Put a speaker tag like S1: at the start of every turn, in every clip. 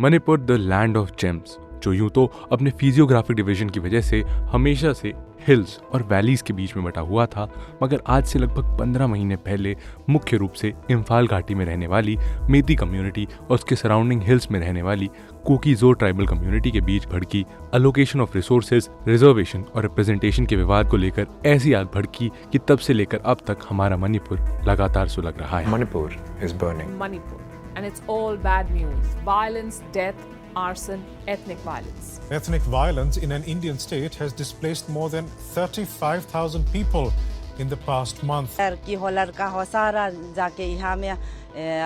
S1: Manipur the land of James, जो यूं तो अपने फिजियोग्राफिक डिवीजन की वजह से हमेशा से हिल्स और वैलीज के बीच में बटा हुआ था, मगर आज से लगभग 15 महीने पहले मुख्य रूप से इम्फाल घाटी में रहने वाली मेती कम्युनिटी और उसके सराउंडिंग हिल्स में रहने वाली कुकी-ज़ो ट्राइबल कम्युनिटी के बीच भड़की अलोकेशन ऑफ रिसोर्सेज, रिजर्वेशन और रिप्रेजेंटेशन के विवाद को लेकर ऐसी आग भड़की कि तब से लेकर अब तक हमारा मणिपुर लगातार सुलग रहा है।
S2: Manipur is burning.
S3: Manipur. And it's all bad news. Violence, death, arson, ethnic violence.
S4: Ethnic violence in an Indian state has displaced more than 35,000 people in the past month.
S5: कि हो लड़का हो सारा जाके यहाँ में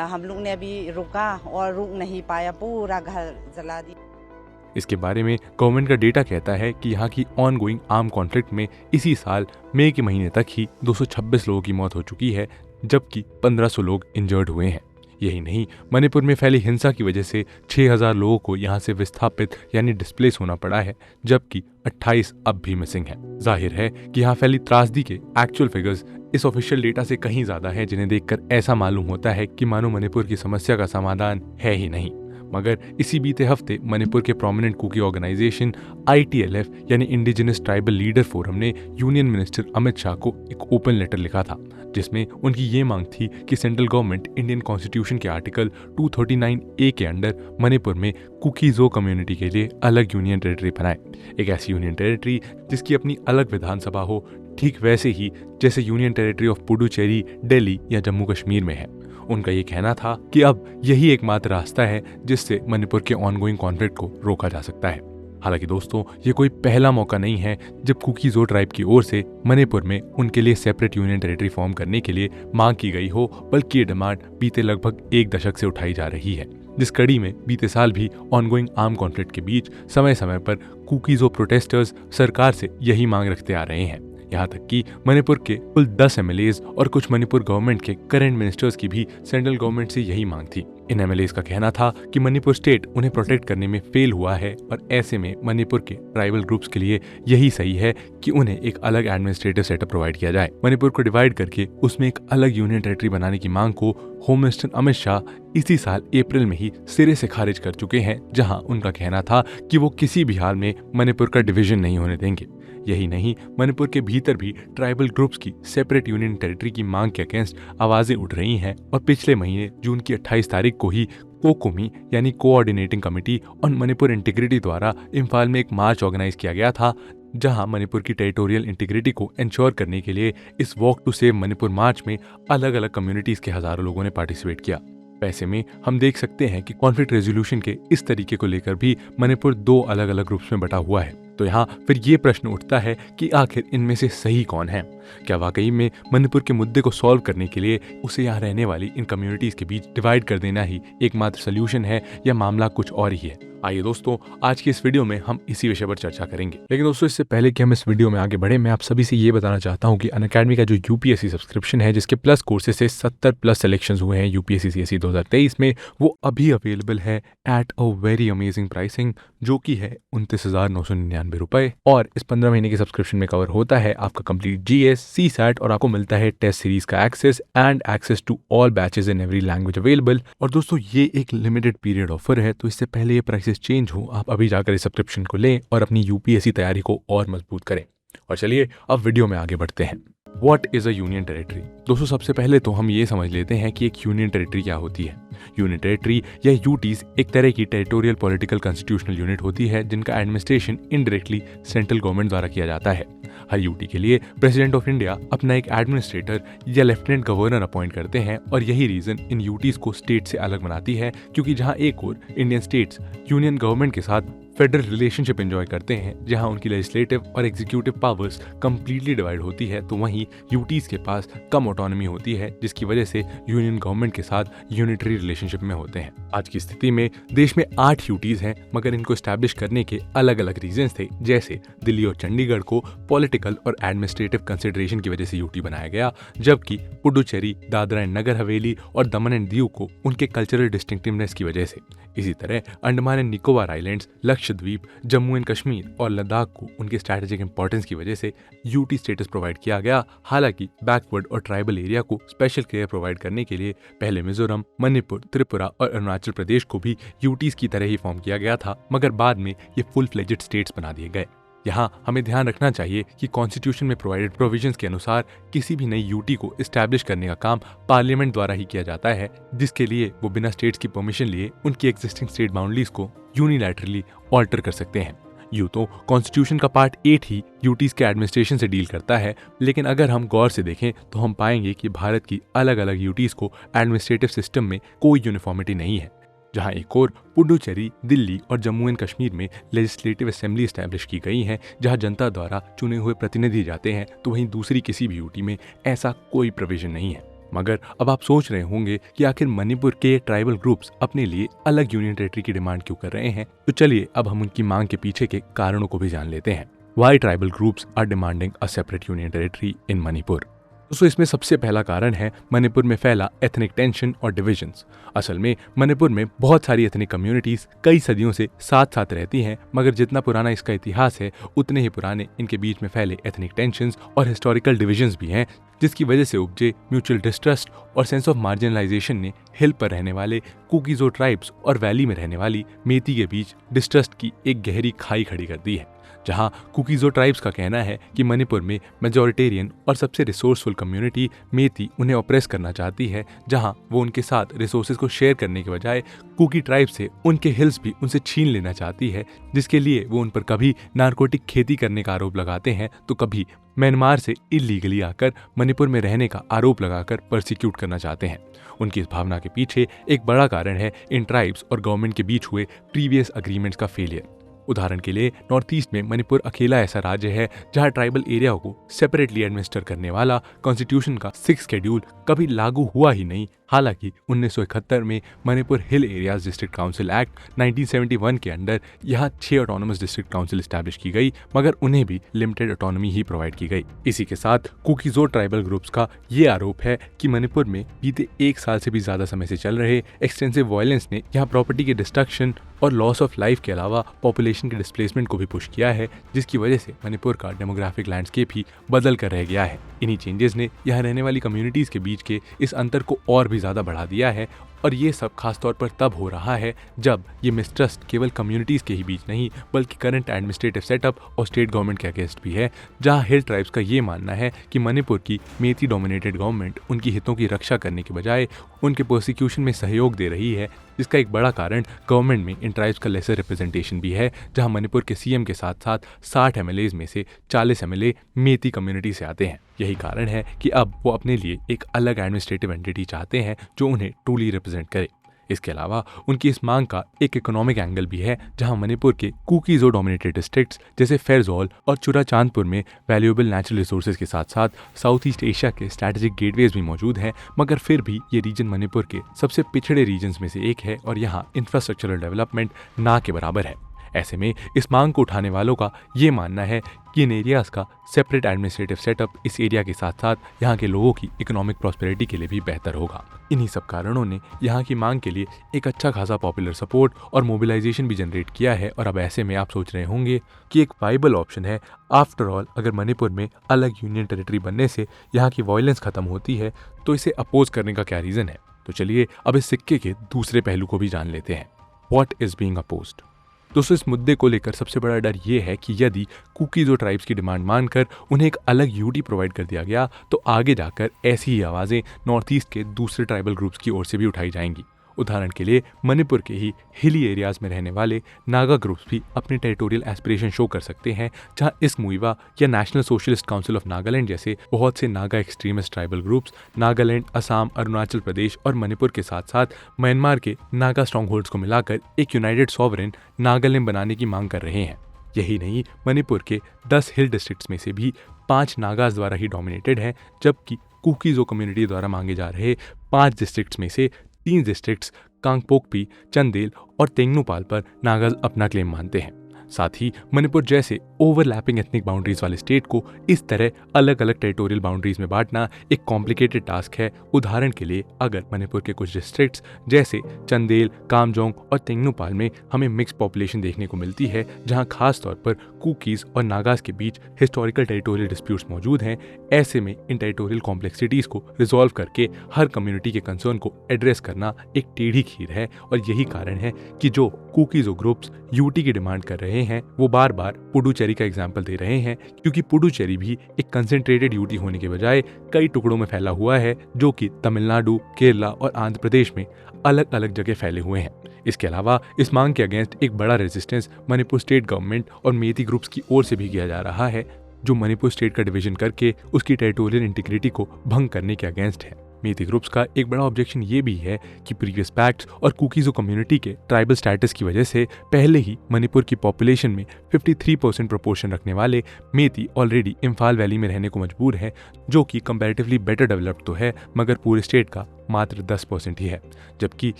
S5: हम लोग ने अभी रुका और रुक नहीं पाया, पूरा घर जला दिया।
S1: इसके बारे में गवर्नमेंट का डेटा कहता है कि यहाँ की ऑनगोइंग आर्म कॉन्फ्लिक्ट में इसी साल मई के महीने तक ही 226 लोगों की मौत हो चुकी है, जबकि 1500 लोग इंजर्ड हुए हैं। यही नहीं, मणिपुर में फैली हिंसा की वजह से 6000 लोगों को यहाँ से विस्थापित यानी डिस्प्लेस होना पड़ा है, जबकि 28 अब भी मिसिंग हैं। जाहिर है कि यहाँ फैली त्रासदी के एक्चुअल फिगर्स इस ऑफिशियल डेटा से कहीं ज्यादा है, जिन्हें देखकर ऐसा मालूम होता है कि मानो मणिपुर की समस्या का समाधान है ही नहीं। मगर इसी बीते हफ्ते मणिपुर के प्रोमिनेंट कुकी ऑर्गेनाइजेशन ITLF यानी इंडिजिनस ट्राइबल लीडर फोरम ने यूनियन मिनिस्टर अमित शाह को एक ओपन लेटर लिखा था, जिसमें उनकी ये मांग थी कि सेंट्रल गवर्नमेंट इंडियन कॉन्स्टिट्यूशन के आर्टिकल 239A के अंडर मणिपुर में कुकी-ज़ो कम्युनिटी के लिए अलग यूनियन टेरिटरी बनाए। एक ऐसी यूनियन टेरिटरी जिसकी अपनी अलग विधानसभा हो, ठीक वैसे ही जैसे union territory of Puducherry, Delhi या जम्मू कश्मीर में है। उनका ये कहना था कि अब यही एकमात्र रास्ता है जिससे मणिपुर के ऑनगोइंग कॉन्फ्लिक्ट को रोका जा सकता है। हालांकि दोस्तों, ये कोई पहला मौका नहीं है जब कुकी-ज़ो ट्राइब की ओर से मणिपुर में उनके लिए सेपरेट यूनियन टेरिटरी फॉर्म करने के लिए मांग की गई हो, बल्कि ये डिमांड बीते लगभग एक दशक से उठाई जा रही है, जिस कड़ी में बीते साल भी ऑनगोइंग आर्म कॉन्फ्लिक्ट के बीच समय समय पर कुकी-ज़ो प्रोटेस्टर्स सरकार से यही मांग रखते आ रहे हैं। यहाँ तक कि मणिपुर के कुल 10 MLAs और कुछ मणिपुर गवर्नमेंट के करंट मिनिस्टर्स की भी सेंट्रल गवर्नमेंट से यही मांग थी। इन MLAs का कहना था कि मणिपुर स्टेट उन्हें प्रोटेक्ट करने में फेल हुआ है और ऐसे में मणिपुर के ट्राइबल ग्रुप्स के लिए यही सही है कि उन्हें एक अलग एडमिनिस्ट्रेटिव सेटअप प्रोवाइड किया जाए। मणिपुर को डिवाइड करके उसमें एक अलग यूनियन टेरिटरी बनाने की मांग को होम मिनिस्टर अमित शाह इसी साल अप्रैल में ही सिरे से खारिज कर चुके हैं, जहां उनका कहना था कि वो किसी भी हाल में मणिपुर का डिवीजन नहीं होने देंगे। यही नहीं, मणिपुर के भीतर भी ट्राइबल ग्रुप्स की सेपरेट यूनियन टेरिटरी की मांग के अगेंस्ट आवाजें उठ रही हैं और पिछले महीने जून की 28 तारीख को ही कोकोमी यानी coordinating committee on Manipur integrity द्वारा इम्फाल में एक मार्च ऑर्गेनाइज किया गया था, जहां मणिपुर की टेरिटोरियल इंटीग्रिटी को इंश्योर करने के लिए इस वॉक टू सेव मणिपुर मार्च में अलग अलग कम्युनिटीज के हजारों लोगों ने पार्टिसिपेट किया। ऐसे में हम देख सकते हैं कि कॉन्फ्लिक्ट रेजोल्यूशन के इस तरीके को लेकर भी मणिपुर 2 अलग अलग ग्रुप्स में बटा हुआ है। तो यहाँ फिर ये प्रश्न उठता है कि आखिर इनमें से सही कौन है? क्या वाकई में मणिपुर के मुद्दे को सॉल्व करने के लिए उसे यहाँ रहने वाली इन कम्युनिटीज के बीच डिवाइड कर देना ही एकमात्र सोल्यूशन है, या मामला कुछ और ही है? आइए दोस्तों, आज की इस वीडियो में हम इसी विषय पर चर्चा करेंगे। लेकिन दोस्तों, इससे पहले कि हम इस वीडियो में आगे बढ़े, मैं आप सभी से ये बताना चाहता हूँ कि अनअकैडमी का जो UPSC सब्सक्रिप्शन है, जिसके प्लस कोर्सेज से 70+ सिलेक्शंस हुए हैं UPSC CSE 2023 में, वो अभी अवेलेबल है at a very amazing pricing, जो कि है 29,999 रुपए। और इस 15 महीने के सब्सक्रिप्शन में कवर होता है आपका कंप्लीट GS, CSAT, और आपको मिलता है टेस्ट सीरीज का access and access to all batches in every language available. और दोस्तों, ये एक लिमिटेड पीरियड ऑफर है, तो इससे पहले ये प्राइसेस चेंज हो, आप अभी जाकर इस सब्सक्रिप्शन को लें और अपनी UPSC तैयारी को और मजबूत करें। और चलिए अब वीडियो में आगे बढ़ते हैं। What is a union territory? दोस्तों, सबसे पहले तो हम ये समझ लेते हैं कि एक यूनियन टेरिटरी क्या होती है। यूनियन टेरिटरी या यूटीज एक तरह की टेरिटोरियल पॉलिटिकल कॉन्स्टिट्यूशनल यूनिट होती है, जिनका एडमिनिस्ट्रेशन इनडायरेक्टली सेंट्रल गवर्नमेंट द्वारा किया जाता है। हर यूटी के लिए प्रेसिडेंट ऑफ इंडिया अपना एक एडमिनिस्ट्रेटर या लेफ्टिनेंट गवर्नर अपॉइंट करते हैं, और यही रीजन इन यूटीज को स्टेट से अलग बनाती है, क्योंकि जहां एक और इंडियन स्टेट्स यूनियन गवर्नमेंट के साथ फेडरल रिलेशनशिप एंजॉय करते हैं, जहां उनकी लेजिस्लेटिव और एग्जीक्यूटिव पावर्स कंप्लीटली डिवाइड होती है, तो वहीं यूटीज के पास कम ऑटोनॉमी होती है, जिसकी वजह से यूनियन गवर्नमेंट के साथ यूनिटरी रिलेशनशिप में होते हैं। आज की स्थिति में देश में 8 यूटीज हैं, मगर इनको स्टैब्लिश करने के अलग अलग रीजंस थे। जैसे दिल्ली और चंडीगढ़ को पॉलिटिकल और एडमिनिस्ट्रेटिव कंसिडरेशन की वजह से यूटी बनाया गया, जबकि पुडुचेरी, दादरा एंड नगर हवेली और दमन एंड दीव को उनके कल्चरल डिस्टिंक्टिवनेस की वजह से। इसी तरह Andaman and Nicobar islands, Lakshadweep, Jammu and Kashmir और लद्दाख को उनके स्ट्रैटेजिक इंपॉर्टेंस की वजह से यूटी स्टेटस प्रोवाइड किया गया। हालांकि बैकवर्ड और ट्राइबल एरिया को स्पेशल केयर प्रोवाइड करने के लिए पहले मिजोरम, मणिपुर, त्रिपुरा और अरुणाचल प्रदेश को भी यूटीज की तरह ही फॉर्म किया गया था, मगर बाद में ये फुल फ्लेजेड स्टेट्स बना दिए गए। यहाँ हमें ध्यान रखना चाहिए कि कॉन्स्टिट्यूशन में प्रोवाइडेड प्रोविजंस के अनुसार किसी भी नई यूटी को एस्टैब्लिश करने का काम पार्लियामेंट द्वारा ही किया जाता है, जिसके लिए वो बिना स्टेट्स की परमिशन लिए उनकी एग्जिस्टिंग स्टेट बाउंड्रीज को यूनिलैटरली ऑल्टर कर सकते हैं। यूं तो कॉन्स्टिट्यूशन का पार्ट 8 ही यूटीज के एडमिनिस्ट्रेशन से डील करता है, लेकिन अगर हम गौर से देखें तो हम पाएंगे कि भारत की अलग अलग यूटीज को एडमिनिस्ट्रेटिव सिस्टम में कोई यूनिफॉर्मिटी नहीं है। जहां एक और पुडुचेरी, दिल्ली और जम्मू एंड कश्मीर में लेजिस्लेटिव असेंबली एस्टैब्लिश की गई हैं, जहां जनता द्वारा चुने हुए प्रतिनिधि जाते हैं, तो वहीं दूसरी किसी भी यूटी में ऐसा कोई प्रोविजन नहीं है। मगर अब आप सोच रहे होंगे कि आखिर मणिपुर के ट्राइबल ग्रुप्स अपने लिए अलग यूनियन टेरिटरी की डिमांड क्यों कर रहे हैं, तो चलिए अब हम उनकी मांग के पीछे के कारणों को भी जान लेते हैं। Why tribal groups are demanding a separate union territory in Manipur? दोस्तों, इसमें सबसे पहला कारण है मणिपुर में फैला एथनिक टेंशन और डिविजन्स। असल में मणिपुर में बहुत सारी एथनिक कम्युनिटीज कई सदियों से साथ साथ रहती हैं, मगर जितना पुराना इसका इतिहास है उतने ही पुराने इनके बीच में फैले एथनिक टेंशंस और हिस्टोरिकल डिविजन्स भी हैं, जिसकी वजह से उपजे म्यूचुअल डिस्ट्रस्ट और सेंस ऑफ मार्जिनलाइजेशन ने हिल पर रहने वाले कुकीजो ट्राइब्स और वैली में रहने वाली मेती के बीच डिस्ट्रस्ट की एक गहरी खाई खड़ी कर दी है। जहां कुकीजो ट्राइब्स का कहना है कि मणिपुर में मेजॉरिटेरियन और सबसे रिसोर्सफुल कम्युनिटी मेती उन्हें ऑप्रेस करना चाहती है, जहां वो उनके साथ रिसोर्सेज को शेयर करने के बजाय कुकी ट्राइब से उनके हिल्स भी उनसे छीन लेना चाहती है, जिसके लिए वो उन पर कभी नारकोटिक खेती करने का आरोप लगाते हैं तो कभी म्यांमार से इलीगली आकर मणिपुर में रहने का आरोप लगाकर परसिक्यूट करना चाहते हैं। उनकी इस भावना के पीछे एक बड़ा कारण है इन ट्राइब्स और गवर्नमेंट के बीच हुए प्रीवियस अग्रीमेंट्स का फेलियर। उदाहरण के लिए नॉर्थ ईस्ट में मणिपुर अकेला ऐसा राज्य है जहां ट्राइबल एरिया को सेपरेटली एडमिनिस्टर करने वाला कॉन्स्टिट्यूशन का 6 शेड्यूल कभी लागू हुआ ही नहीं। हालांकि 1971 में मणिपुर हिल एरियाज डिस्ट्रिक्ट काउंसिल एक्ट 1971 के अंडर यहाँ 6 ऑटोनोमस डिस्ट्रिक्ट काउंसिल एस्टैब्लिश की गई, मगर उन्हें भी लिमिटेड ऑटोनॉमी ही प्रोवाइड की गई। इसी के साथ कुकीजो ट्राइबल ग्रुप्स का ये आरोप है कि मणिपुर में बीते 1 साल से भी ज्यादा समय से चल रहे एक्सटेंसिव वायलेंस ने यहाँ प्रॉपर्टी के डिस्ट्रक्शन और लॉस ऑफ लाइफ के अलावा पॉपुलेशन के डिस्प्लेसमेंट को भी पुश किया है, जिसकी वजह से मणिपुर का डेमोग्राफिक लैंडस्केप ही बदल कर रह गया है। इन्हीं चेंजेस ने यहाँ रहने वाली कम्युनिटीज के बीच के इस अंतर को और भी ज्यादा बढ़ा दिया है, और ये सब खासतौर पर तब हो रहा है जब ये मिसट्रस्ट केवल कम्युनिटीज के ही बीच नहीं बल्कि करंट एडमिनिस्ट्रेटिव सेटअप और स्टेट गवर्नमेंट के अगेंस्ट भी है, जहां हिल ट्राइब्स का ये मानना है कि मणिपुर की मेती डोमिनेटेड गवर्नमेंट उनकी हितों की रक्षा करने के बजाय उनके प्रोसिक्यूशन में सहयोग दे रही है, जिसका एक बड़ा कारण गवर्नमेंट में इन ट्राइब्स का लेसर रिप्रेजेंटेशन भी है, जहां मणिपुर के सीएम के साथ साथ 60 एमएलएज में से 40 एमएलए मेती कम्युनिटी से आते हैं। यही कारण है कि अब वो अपने लिए एक अलग एडमिनिस्ट्रेटिव एंटिटी चाहते हैं जो उन्हें ट्रूली रिप्रेजेंट करे। इसके अलावा उनकी इस मांग का एक इकोनॉमिक एंगल भी है, जहां मणिपुर के कुकीजो डोमिनेटेड डिस्ट्रिक्ट्स जैसे फेरजौल और चुराचांदपुर में वैल्यूएबल नेचुरल रिसोर्सेज के साथ साथ साउथ ईस्ट एशिया के स्ट्रैटेजिक गेटवेज भी मौजूद हैं, मगर फिर भी ये रीजन मणिपुर के सबसे पिछड़े रीजन्स में से एक है और यहाँ इंफ्रास्ट्रक्चरल डेवलपमेंट ना के बराबर है। ऐसे में इस मांग को उठाने वालों का ये मानना है कि इन एरियाज का सेपरेट एडमिनिस्ट्रेटिव सेटअप इस एरिया के साथ साथ यहाँ के लोगों की इकोनॉमिक प्रॉस्पेरिटी के लिए भी बेहतर होगा। इन्हीं सब कारणों ने यहाँ की मांग के लिए एक अच्छा खासा पॉपुलर सपोर्ट और मोबिलाइजेशन भी जनरेट किया है, और अब ऐसे में आप सोच रहे होंगे कि एक वाइबल ऑप्शन है। आफ्टर ऑल, अगर मणिपुर में अलग यूनियन टेरिटरी बनने से यहाँ की वायलेंस खत्म होती है तो इसे अपोज करने का क्या रीजन है? तो चलिए अब इस सिक्के के दूसरे पहलू को भी जान लेते हैं। What is being opposed? दोस्तों, इस मुद्दे को लेकर सबसे बड़ा डर ये है कि यदि कुकीजो ट्राइब्स की डिमांड मानकर उन्हें एक अलग यूटी प्रोवाइड कर दिया गया तो आगे जाकर ऐसी ही आवाज़ें नॉर्थ ईस्ट के दूसरे ट्राइबल ग्रुप्स की ओर से भी उठाई जाएंगी। उदाहरण के लिए मणिपुर के ही हिली एरियाज में रहने वाले नागा ग्रुप्स भी अपने टेरिटोरियल एस्पिरेशन शो कर सकते हैं, जहां इस मुइवा या national socialist council of Nagaland जैसे बहुत से Naga extremist tribal groups Nagaland, Assam, Arunachal Pradesh और मणिपुर के साथ साथ म्यांमार के नागा स्ट्रॉन्ग होल्ड्स को मिलाकर एक यूनाइटेड सॉवरेन नागालैंड बनाने की मांग कर रहे हैं। यही नहीं, मणिपुर के 10 हिल डिस्ट्रिक्ट्स में से भी 5 नागाज द्वारा ही डोमिनेटेड हैं, जबकि कुकीजो कम्युनिटी द्वारा मांगे जा रहे 5 डिस्ट्रिक्ट्स में से 3 डिस्ट्रिक्ट्स कांगपोकपी, चंदेल और तेंगनुपाल पर नागाज अपना क्लेम मानते हैं। साथ ही मणिपुर जैसे ओवरलैपिंग एथनिक बाउंड्रीज वाले स्टेट को इस तरह अलग अलग टेरिटोरियल बाउंड्रीज में बांटना एक कॉम्प्लिकेटेड टास्क है। उदाहरण के लिए अगर मणिपुर के कुछ डिस्ट्रिक्ट्स जैसे चंदेल, कामजोंग और तेंगनुपाल में हमें मिक्स पॉपुलेशन देखने को मिलती है, जहां खास तौर पर कुकीज और नागाज के बीच हिस्टोरिकल टेरिटोरियल डिस्प्यूट्स मौजूद हैं, ऐसे में इन टेरिटोरियल कॉम्प्लेक्सिटीज को रिजॉल्व करके हर कम्युनिटी के कंसर्न को एड्रेस करना एक टेढ़ी खीर है। और यही कारण है कि जो कुकीज और ग्रुप्स यूटी की डिमांड कर रहे हैं वो बार बार पुडुचेरी का एग्जाम्पल दे रहे हैं, क्योंकि पुडुचेरी भी एक कंसेंट्रेटेड यूटी होने के बजाय कई टुकड़ों में फैला हुआ है, जो कि तमिलनाडु, केरला और आंध्र प्रदेश में अलग अलग जगह फैले हुए हैं। इसके अलावा इस मांग के अगेंस्ट एक बड़ा रेजिस्टेंस मणिपुर स्टेट गवर्नमेंट और मेती ग्रुप्स की ओर से भी किया जा रहा है, जो मणिपुर स्टेट का डिवीजन करके उसकी टेरिटोरियल इंटीग्रिटी को भंग करने के अगेंस्ट है। मेती ग्रुप्स का एक बड़ा ऑब्जेक्शन ये भी है कि प्रीवियस पैक्ट्स और कुकीज़ो कम्युनिटी के ट्राइबल स्टेटस की वजह से पहले ही मणिपुर की पॉपुलेशन में 53% प्रोपोर्शन रखने वाले मेती ऑलरेडी इम्फाल वैली में रहने को मजबूर है, जो कि कंपैरेटिवली बेटर डेवलप्ड तो है मगर पूरे स्टेट का मात्र 10% ही है। जबकि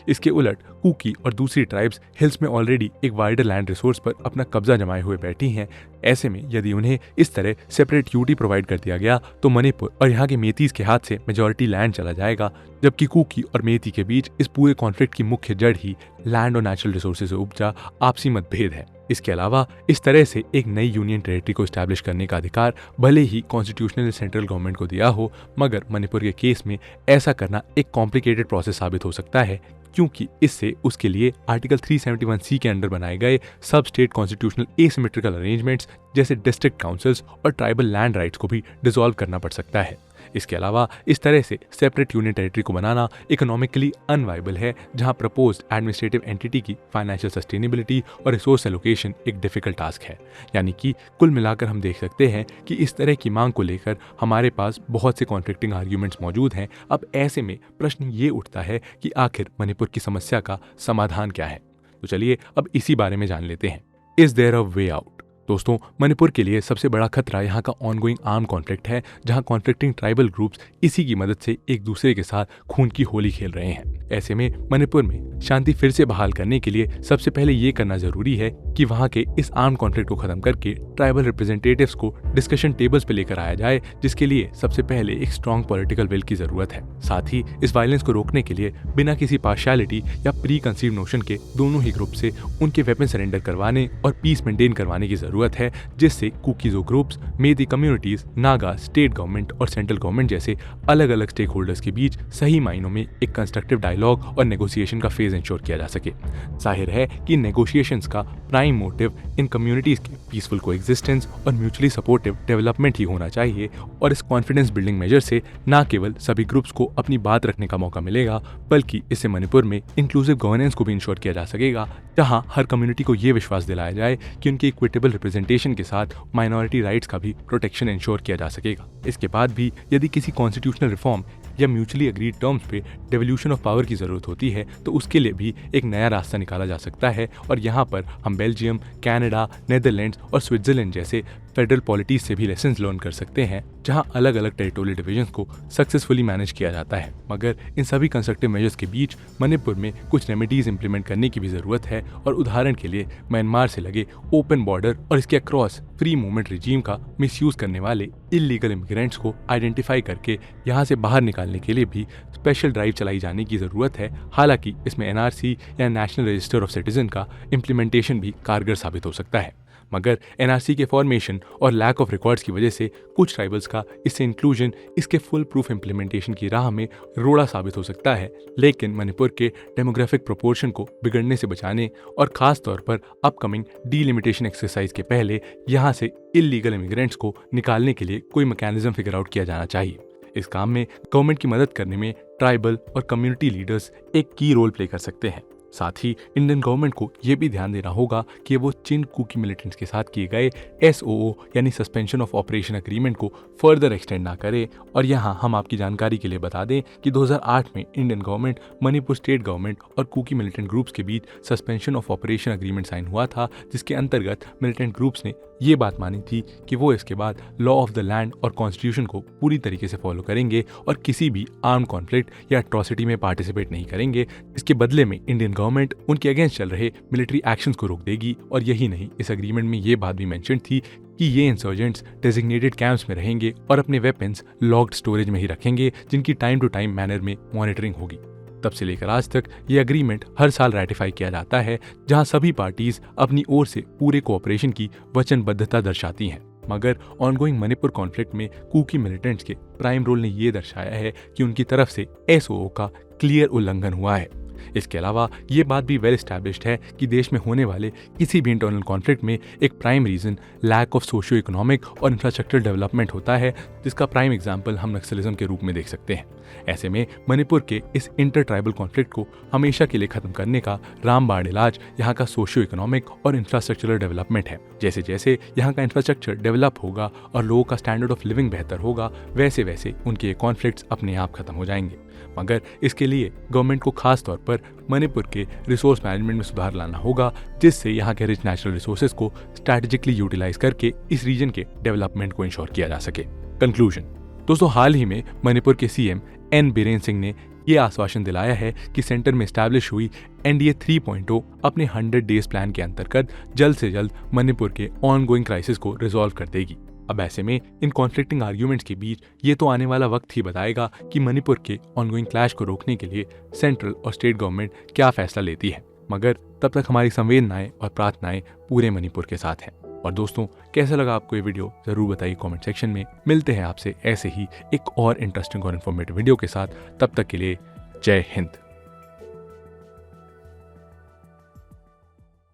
S1: इसके उलट कुकी और दूसरी ट्राइब्स हिल्स में ऑलरेडी एक वाइडर लैंड रिसोर्स पर अपना कब्जा जमाए हुए बैठी हैं। ऐसे में यदि उन्हें इस तरह सेपरेट यूटी प्रोवाइड कर दिया गया तो मणिपुर और यहाँ के मेतीज के हाथ से मेजॉरिटी लैंड चला जाएगा, जबकि कुकी और मेती के बीच इस पूरे कॉन्फ्लिक्ट की मुख्य जड़ ही लैंड और नेचुरल रिसोर्सेज से उपजा आपसी मतभेद है। इसके अलावा इस तरह से एक नई यूनियन टेरिटरी को एस्टैब्लिश करने का अधिकार भले ही कॉन्स्टिट्यूशनल सेंट्रल गवर्नमेंट को दिया हो, मगर मणिपुर के केस में ऐसा करना एक कॉम्प्लिकेटेड प्रोसेस साबित हो सकता है, क्योंकि इससे उसके लिए आर्टिकल 371C के अंडर बनाए गए सब स्टेट कॉन्स्टिट्यूशनल एसिमेट्रिकल अरेंजमेंट्स जैसे डिस्ट्रिक्ट काउंसिल्स और ट्राइबल लैंड राइट्स को भी डिसॉल्व करना पड़ सकता है। इसके अलावा इस तरह से सेपरेट यूनियन टेरिटरी को बनाना इकोनॉमिकली अनवाइबल है, जहां प्रपोज्ड एडमिनिस्ट्रेटिव एंटिटी की फाइनेंशियल सस्टेनेबिलिटी और रिसोर्स एलोकेशन एक डिफिकल्ट टास्क है। यानी कि कुल मिलाकर हम देख सकते हैं कि इस तरह की मांग को लेकर हमारे पास बहुत से कॉन्फ्लिक्टिंग आर्ग्यूमेंट्स मौजूद हैं। अब ऐसे में प्रश्न ये उठता है कि आखिर मणिपुर की समस्या का समाधान क्या है। तो चलिए अब इसी बारे में जान लेते हैं। Is there a way out? दोस्तों, मणिपुर के लिए सबसे बड़ा खतरा यहाँ का ऑनगोइंग आर्म कॉन्फ्लिक्ट है, जहाँ कॉन्फ्लिक्टिंग ट्राइबल ग्रुप्स इसी की मदद से एक दूसरे के साथ खून की होली खेल रहे हैं। ऐसे में मणिपुर में शांति फिर से बहाल करने के लिए सबसे पहले ये करना जरूरी है कि वहाँ के इस आर्म कॉन्फ्लिक्ट को खत्म करके ट्राइबल रिप्रेजेंटेटिव्स को डिस्कशन टेबल्स पे लेकर आया जाए, जिसके लिए सबसे पहले एक स्ट्रॉन्ग पॉलिटिकल विल की जरूरत है। साथ ही इस वायलेंस को रोकने के लिए बिना किसी पार्शियलिटी या प्री कंसीव नोशन के दोनों ही ग्रुप से उनके वेपन सरेंडर करवाने और पीस मेंटेन करवाने की जरूरत है, जिससे कुकीज़ो ग्रुप्स, मेती कम्युनिटीज, नागा, स्टेट गवर्नमेंट और सेंट्रल गवर्नमेंट जैसे अलग अलग स्टेक होल्डर्स के बीच सही मायनों में एक कंस्ट्रक्टिव डायलॉग और नेगोशिएशन का फेज इंश्योर किया जा सके। जाहिर है कि नेगोशिएशंस का प्राइम मोटिव इन कम्युनिटीज के पीसफुल कोएग्जिस्टेंस और म्यूचुअली सपोर्टिव डेवलपमेंट ही होना चाहिए, और इस कॉन्फिडेंस बिल्डिंग मेजर से न केवल सभी ग्रुप्स को अपनी बात रखने का मौका मिलेगा, बल्कि इससे मणिपुर में इंक्लूसिव गवर्नेंस को भी इंश्योर किया जा सकेगा, जहां हर कम्युनिटी को ये विश्वास दिलाया जाए कि उनके इक्विटेबल रिप्रेजेंटेशन के साथ माइनॉरिटी राइट्स का भी प्रोटेक्शन इंश्योर किया जा सकेगा। इसके बाद भी यदि किसी कॉन्स्टिट्यूशनल रिफॉर्म या म्यूचुअली अग्रीड टर्म्स पे डेवल्यूशन ऑफ पावर की जरूरत होती है तो उसके लिए भी एक नया रास्ता निकाला जा सकता है, और यहाँ पर हम बेल्जियम, कनाडा, नेदरलैंड्स और स्विट्जरलैंड जैसे फेडरल पॉलिटीज से भी लेसन्स लर्न कर सकते हैं, जहां अलग अलग टेरिटोरियल डिवीजन्स को सक्सेसफुली मैनेज किया जाता है। मगर इन सभी कंस्ट्रक्टिव मेजर्स के बीच मणिपुर में कुछ रेमेडीज इंप्लीमेंट करने की भी जरूरत है, और उदाहरण के लिए म्यांमार से लगे ओपन बॉर्डर और इसके अक्रॉस फ्री मूवमेंट रिजीम का मिसयूज करने वाले इलीगल इमिग्रेंट्स को आइडेंटिफाई करके यहाँ से बाहर निकालने के लिए भी स्पेशल ड्राइव चलाई जाने की जरूरत है। हालांकि इसमें एनआरसी या नेशनल रजिस्टर ऑफ सिटीजन का इम्प्लीमेंटेशन भी कारगर साबित हो सकता है, मगर एनआरसी के फॉर्मेशन और लैक ऑफ रिकॉर्ड्स की वजह से कुछ ट्राइबल्स का इससे इंक्लूजन इसके फुल प्रूफ इम्प्लीमेंटेशन की राह में रोड़ा साबित हो सकता है। लेकिन मणिपुर के डेमोग्राफिक प्रोपोर्शन को बिगड़ने से बचाने और खास तौर पर अपकमिंग डीलिमिटेशन एक्सरसाइज के पहले यहाँ से इलीगल इमिग्रेंट्स को निकालने के लिए कोई मैकेनिज्म फिगर आउट किया जाना चाहिए। इस काम में गवर्नमेंट की मदद करने में ट्राइबल और कम्युनिटी लीडर्स एक की रोल प्ले कर सकते हैं। साथ ही इंडियन गवर्नमेंट को यह भी ध्यान देना होगा कि वो चिन कुकी मिलिटेंट्स के साथ किए गए SOO यानी सस्पेंशन ऑफ ऑपरेशन एग्रीमेंट को फर्दर एक्सटेंड ना करे। और यहाँ हम आपकी जानकारी के लिए बता दें कि 2008 में Indian government, Manipur state government और कुकी मिलिटेंट ग्रुप्स के बीच suspension of operation agreement sign हुआ था, जिसके अंतर्गत मिलिटेंट ग्रुप्स ने ये बात मानी थी कि वो इसके बाद लॉ ऑफ द लैंड और कॉन्स्टिट्यूशन को पूरी तरीके से फॉलो करेंगे और किसी भी आर्म कॉन्फ्लिक्ट या अट्रॉसिटी में पार्टिसिपेट नहीं करेंगे। इसके बदले में इंडियन गवर्नमेंट उनके अगेंस्ट चल रहे मिलिट्री एक्शंस को रोक देगी। और यही नहीं, इस एग्रीमेंट में ये बात भी मेंशन थी कि ये इंसर्जेंट्स डेजिग्नेटेड कैंप्स में रहेंगे और अपने वेपन्स लॉक्ड स्टोरेज में ही रखेंगे, जिनकी टाइम टू टाइम मैनर में मॉनिटरिंग होगी। तब से लेकर आज तक ये एग्रीमेंट हर साल रेटिफाई किया जाता है, जहां सभी पार्टीज अपनी ओर से पूरे कोऑपरेशन की वचनबद्धता दर्शाती हैं। मगर ऑनगोइंग मणिपुर कॉन्फ्लिक्ट में कुकी मिलिटेंट्स के प्राइम रोल ने ये दर्शाया है कि उनकी तरफ से एसओओ का क्लियर उल्लंघन हुआ है। इसके अलावा ये बात भी वेल एस्टैब्लिश्ड है कि देश में होने वाले किसी भी इंटरनल कॉन्फ्लिक्ट में एक prime reason lack of socio economic और इंफ्रास्ट्रक्चर डेवलपमेंट होता है, जिसका प्राइम एग्जांपल हम नक्सलिज्म के रूप में देख सकते हैं। ऐसे में मणिपुर के इस इंटर ट्राइबल कॉन्फ्लिक्ट को हमेशा के लिए खत्म करने का रामबाण इलाज यहाँ का सोशियो इकोनॉमिक और इंफ्रास्ट्रक्चरल डेवलपमेंट है। जैसे जैसे यहाँ का इंफ्रास्ट्रक्चर डेवलप होगा और लोगों का स्टैंडर्ड ऑफ लिविंग बेहतर होगा, वैसे वैसे उनके कॉन्फ्लिक्ट्स अपने आप खत्म हो जाएंगे। मगर इसके लिए गवर्नमेंट को खास तौर पर मणिपुर के रिसोर्स मैनेजमेंट में सुधार लाना होगा, जिससे यहाँ के रिच नेचुरल रिसोर्सेज को स्ट्रैटेजिकली यूटिलाइज करके इस रीजन के डेवलपमेंट को इंश्योर किया जा सके। कंक्लूजन दोस्तों, हाल ही में मणिपुर के सीएम एन बीरेन सिंह ने ये आश्वासन दिलाया है कि सेंटर में एस्टैब्लिश हुई एनडीए 3.0 अपने 100 डेज प्लान के अंतर्गत जल्द से जल्द मणिपुर के ऑनगोइंग क्राइसिस को रिजॉल्व कर देगी। अब ऐसे में इन कॉन्फ्लिक्टिंग आर्ग्यूमेंट्स के बीच ये तो आने वाला वक्त ही बताएगा कि मणिपुर के ऑनगोइंग क्लैश को रोकने के लिए सेंट्रल और स्टेट गवर्नमेंट क्या फैसला लेती है। मगर तब तक हमारी संवेदनाएं और प्रार्थनाएं पूरे मणिपुर के साथ हैं। और दोस्तों, कैसा लगा आपको ये वीडियो जरूर बताइए कमेंट सेक्शन में। मिलते हैं आपसे ऐसे ही एक और इंटरेस्टिंग और इन्फॉर्मेटिव वीडियो के साथ। तब तक के लिए जय हिंद।